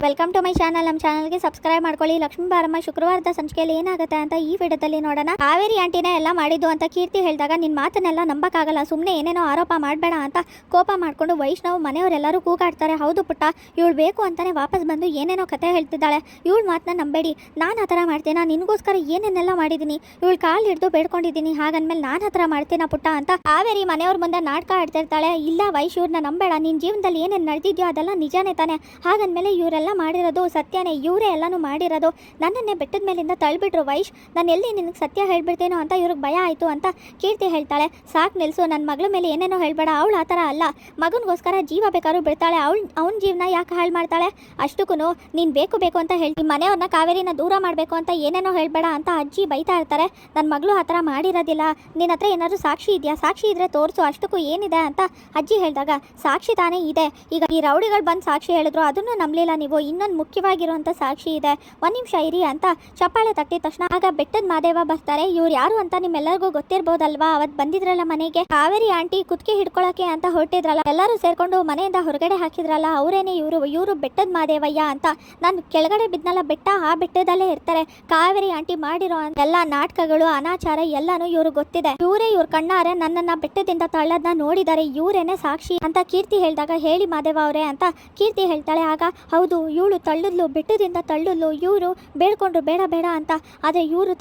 Welcome to my channel. ನಮ್ಮ ಚಾನಲ್ಗೆ subscribe ಮಾಡ್ಕೊಳ್ಳಿ. ಲಕ್ಷ್ಮೀ ಬಾರಮ್ಮ ಶುಕ್ರವಾರದ ಸಂಚಿಕೆಯಲ್ಲಿ ಏನಾಗುತ್ತೆ ಅಂತ ಈ ವಿಡಿಯೋದಲ್ಲಿ ನೋಡೋಣ. ಕಾವೇರಿ ಆಂಟಿನೇ ಎಲ್ಲ ಮಾಡಿದ್ದು ಅಂತ ಕೀರ್ತಿ ಹೇಳಿದಾಗ ನಿನ್ನ ಮಾತನ್ನೆಲ್ಲ ನಂಬಕ್ಕಾಗಲ್ಲ, ಸುಮ್ಮನೆ ಏನೇನೋ ಆರೋಪ ಮಾಡಬೇಡ ಅಂತ ಕೋಪ ಮಾಡಿಕೊಂಡು ವೈಷ್ಣವ್ ಮನೆಯವರೆಲ್ಲರೂ ಕೂಗಾಡ್ತಾರೆ. ಹೌದು ಪುಟ್ಟ, ಇವಳು ಬೇಕು ಅಂತಾನೆ ವಾಪಸ್ ಬಂದು ಏನೇನೋ ಕತೆ ಹೇಳ್ತಿದ್ದಾಳೆ, ಇವಳು ಮಾತನ್ನ ನಂಬೇಡಿ, ನಾನು ಆ ಥರ ಮಾಡ್ತೀನ, ನಿನಗೋಸ್ಕರ ಏನೇನೆಲ್ಲ ಮಾಡಿದ್ದೀನಿ, ಇವಳು ಕಾಲು ಹಿಡಿದು ಬೇಡ್ಕೊಂಡಿದ್ದೀನಿ, ಹಾಗಂದ್ಮೇಲೆ ನಾನು ಆ ಥರ ಮಾಡ್ತೀನ ಪುಟ್ಟ ಅಂತ ಕಾವೇರಿ ಮನೆಯವ್ರ ಮುಂದೆ ನಾಟಕ ಆಡ್ತಿರ್ತಾಳೆ. ಇಲ್ಲ ವೈಶ್, ಇವ್ರನ್ನ ನಂಬೇಡ, ನಿನ್ನ ಜೀವನದಲ್ಲಿ ಏನೇನು ನಡೆದಿದ್ಯೋ ಅದೆಲ್ಲ ನಿಜಾನೇ ತಾನೆ, ಹಾಗಂದ್ಮೇಲೆ ಇವರೆಲ್ಲ ಮಾಡಿರೋದು ಸತ್ಯನೇ, ಇವರೇ ಎಲ್ಲನೂ ಮಾಡಿರೋದು, ನನ್ನನ್ನೇ ಬೆಟ್ಟದ ಮೇಲಿಂದ ತಳ್ಳಿಬಿಟ್ರು ವೈಶ್, ನಾನು ಎಲ್ಲಿ ನಿನಗೆ ಸತ್ಯ ಹೇಳ್ಬಿಡ್ತೇನೋ ಅಂತ ಇವ್ರಿಗೆ ಭಯ ಆಯಿತು ಅಂತ ಕೀರ್ತಿ ಹೇಳ್ತಾಳೆ. ಸಾಕು ನಿಲ್ಲಿಸು, ನನ್ನ ಮಗಳ ಮೇಲೆ ಏನೇನೋ ಹೇಳ್ಬೇಡ, ಅವಳು ಆ ಥರ ಅಲ್ಲ, ಮಗನಿಗೋಸ್ಕರ ಜೀವ ಬೇಕಾದ್ರೂ ಬಿಡ್ತಾಳೆ, ಅವ್ನ ಜೀವನ ಯಾಕೆ ಹಾಳು ಮಾಡ್ತಾಳೆ, ಅಷ್ಟಕ್ಕೂ ನೀನು ಬೇಕು ಅಂತ ಹೇಳಿ ಮನೆಯವ್ರನ್ನ ಕಾವೇರಿನ ದೂರ ಮಾಡಬೇಕು ಅಂತ ಏನೇನೋ ಹೇಳ್ಬೇಡ ಅಂತ ಅಜ್ಜಿ ಬೈತಾ ಇರ್ತಾರೆ. ನನ್ನ ಮಗಳು ಆ ಥರ ಮಾಡಿರೋದಿಲ್ಲ, ನಿನ್ನ ಹತ್ರ ಏನಾದರೂ ಸಾಕ್ಷಿ ಇದೆಯಾ, ಸಾಕ್ಷಿ ಇದ್ರೆ ತೋರಿಸು, ಅಷ್ಟಕ್ಕೂ ಏನಿದೆ ಅಂತ ಅಜ್ಜಿ ಹೇಳಿದಾಗ ಸಾಕ್ಷಿ ತಾನೇ ಇದೆ, ಈಗ ಈ ರೌಡಿಗಳು ಬಂದು ಸಾಕ್ಷಿ ಹೇಳಿದ್ರು ಅದನ್ನು ನಂಬಲಿಲ್ಲ ನೀವು, ಇನ್ನೊಂದು ಮುಖ್ಯವಾಗಿರುವಂಥ ಸಾಕ್ಷಿ ಇದೆ, ಒಂದು ನಿಮಿಷ ಇರಿ ಅಂತ ಚಪ್ಪಾಳೆ ತಟ್ಟಿದ ತಕ್ಷಣ ಆಗ ಬೆಟ್ಟದ ಮಾದೇವ ಬರ್ತಾರೆ. ಇವ್ರು ಯಾರು ಅಂತ ನಿಮ್ಮೆಲ್ಲರಿಗೂ ಗೊತ್ತಿರ್ಬೋದಲ್ವಾ, ಅವತ್ತು ಬಂದಿದ್ರಲ್ಲ ಮನೆಗೆ ಕಾವೇರಿ ಆಂಟಿ ಕುತ್ತಿಗೆ ಹಿಡ್ಕೊಳಕ್ಕೆ ಅಂತ ಹೊರಟಿದ್ರಲ್ಲ, ಎಲ್ಲರೂ ಸೇರ್ಕೊಂಡು ಮನೆಯಿಂದ ಹೊರಗಡೆ ಹಾಕಿದ್ರಲ್ಲ, ಅವರೇನೆ ಇವರು ಬೆಟ್ಟದ ಮಾದೇವಯ್ಯ ಅಂತ. ನಾನು ಕೆಳಗಡೆ ಬಿದ್ನಲ್ಲ ಬೆಟ್ಟ, ಆ ಬೆಟ್ಟದಲ್ಲೇ ಇರ್ತಾರೆ, ಕಾವೇರಿ ಆಂಟಿ ಮಾಡಿರೋ ಎಲ್ಲ ನಾಟಕಗಳು ಅನಾಚಾರ ಎಲ್ಲಾನು ಇವ್ರಿಗೆ ಗೊತ್ತಿದೆ, ಇವರೇ ಇವ್ರ ಕಣ್ಣಾರೆ ನನ್ನನ್ನ ಬೆಟ್ಟದಿಂದ ತಳ್ಳೋದನ್ನ ನೋಡಿದ್ದಾರೆ, ಇವರೇನೆ ಸಾಕ್ಷಿ ಅಂತ ಕೀರ್ತಿ ಹೇಳಿದಾಗ ಹೇಳಿ ಮಾದೇವ ಅವರೇ ಅಂತ ಕೀರ್ತಿ ಹೇಳ್ತಾಳೆ. ಆಗ ಹೌದು, ಇವಳು ತಳ್ಳಿದ್ಲು, ಬೆಟ್ಟದಿಂದ ತಳ್ಳಿದ್ಲು, ಇವರು ಬೇಡ್ಕೊಂಡ್ರು ಬೇಡ ಅಂತ, ಆದರೆ ಇವರು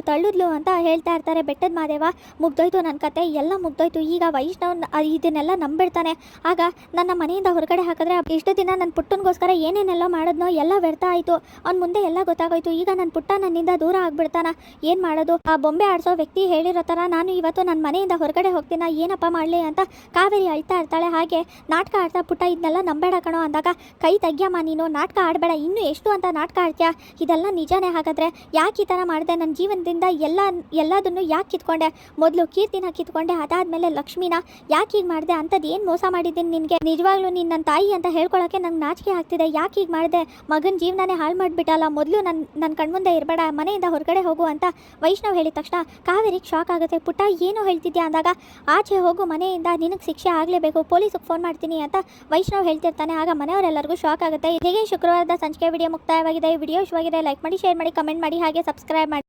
ತಳ್ಳಿದ್ಲು ಅಂತ ಹೇಳ್ತಾ ಇರ್ತಾರೆ. ಬೆಟ್ಟದ ಮಾದೇವ ಮುಗ್ದೋಯ್ತು, ನನ್ನ ಕತೆ ಎಲ್ಲ ಮುಗ್ದೋಯ್ತು, ಈಗ ವೈಷ್ಣವ್ ಇದನ್ನೆಲ್ಲ ನಂಬಿಡ್ತಾನೆ, ಆಗ ನನ್ನ ಮನೆಯಿಂದ ಹೊರಗಡೆ ಹಾಕಿದ್ರೆ ಇಷ್ಟು ದಿನ ನನ್ನ ಪುಟ್ಟನಿಗೋಸ್ಕರ ಏನೇನೆಲ್ಲ ಮಾಡಿದ್ನೋ ಎಲ್ಲ ವ್ಯರ್ಥ ಆಯಿತು, ಅವ್ನ ಮುಂದೆ ಎಲ್ಲ ಗೊತ್ತಾಗೋಯ್ತು, ಈಗ ನನ್ನ ಪುಟ್ಟ ನನ್ನಿಂದ ದೂರ ಆಗ್ಬಿಡ್ತಾನ, ಏನು ಮಾಡೋದು, ಆ ಬೊಂಬೆ ಆಡಿಸೋ ವ್ಯಕ್ತಿ ಹೇಳಿರೋ ಥರ ನಾನು ಇವತ್ತು ನನ್ನ ಮನೆಯಿಂದ ಹೊರಗಡೆ ಹೋಗ್ತೀನ, ಏನಪ್ಪ ಮಾಡಲಿ ಅಂತ ಕಾವೇರಿ ಅಳ್ತಾ ಇರ್ತಾಳೆ. ಹಾಗೆ ನಾಟಕ ಆಡ್ತಾ ಪುಟ್ಟ ಇದನ್ನೆಲ್ಲ ನಂಬೇಡ ಕಣೋ ಅಂದಾಗ ಕೈ ತೆಗ್ಯಮ್ಮ, ನೀನು ನಾಟಕ ಆಡಬೇಡ, ಇನ್ನೂ ಎಷ್ಟು ಅಂತ ನಾಟಕ ಆಡ್ತೀಯಾ, ಇದೆಲ್ಲ ನಿಜಾನೇ, ಹಾಗಾದರೆ ಯಾಕೆ ಈ ಥರ ಮಾಡಿದೆ, ನನ್ನ ಜೀವನದಿಂದ ಎಲ್ಲದನ್ನು ಯಾಕೆ ಕಿತ್ಕೊಂಡೆ, ಮೊದಲು ಕೀರ್ತಿನ ಕಿತ್ಕೊಂಡೆ, ಅದಾದಮೇಲೆ ಲಕ್ಷ್ಮಿನ ಯಾಕೆ ಹೀಗೆ ಮಾಡಿದೆ, ಅಂಥದ್ದು ಏನು ಮೋಸ ಮಾಡಿದ್ದೀನಿ ನಿನಗೆ, ನಿಜವಾಗ್ಲೂ ನೀನು ನನ್ನ ತಾಯಿ ಅಂತ ಹೇಳ್ಕೊಳ್ಳೋಕ್ಕೆ ನಂಗೆ ನಾಚಿಕೆ ಆಗ್ತಿದೆ, ಯಾಕೆ ಹೀಗೆ ಮಾಡಿದೆ, ಮಗನ ಜೀವನನೇ ಹಾಳು ಮಾಡಿಬಿಟ್ಟಲ್ಲ, ಮೊದಲು ನನ್ನ ಕಣ್ಮುಂದೆ ಇರಬೇಡ, ಮನೆಯಿಂದ ಹೊರಗಡೆ ಹೋಗು ಅಂತ ವೈಷ್ಣವ್ ಹೇಳಿದ ತಕ್ಷಣ ಕಾವೇರಿಗೆ ಶಾಕ್ ಆಗುತ್ತೆ. ಪುಟ್ಟ ಏನೋ ಹೇಳ್ತಿದ್ಯಾ ಅಂದಾಗ ಆಚೆ ಹೋಗು ಮನೆಯಿಂದ, ನಿನಗೆ ಶಿಕ್ಷೆ ಆಗಲೇಬೇಕು, ಪೊಲೀಸಿಗೆ ಫೋನ್ ಮಾಡ್ತೀನಿ ಅಂತ ವೈಷ್ಣವ್ ಹೇಳ್ತಿರ್ತಾನೆ. ಆಗ ಮನೆಯವರೆಲ್ಲರಿಗೂ ಶಾಕ್ ಆಗುತ್ತೆ. ಹೀಗೆ ಶುಕ್ರವಾರದ ಸಂಚಿಕೆ ವಿಡಿಯೋ ಮುಕ್ತಾಯವಾಗಿದೆ. ವಿಡಿಯೋ ಇಷ್ಟವಾಗಿದೆ ಲೈಕ್ ಮಾಡಿ, ಶೇರ್ ಮಾಡಿ, ಕಮೆಂಟ್ ಮಾಡಿ, ಹಾಗೆ ಸಬ್ಸ್ಕ್ರೈಬ್ ಮಾಡಿ.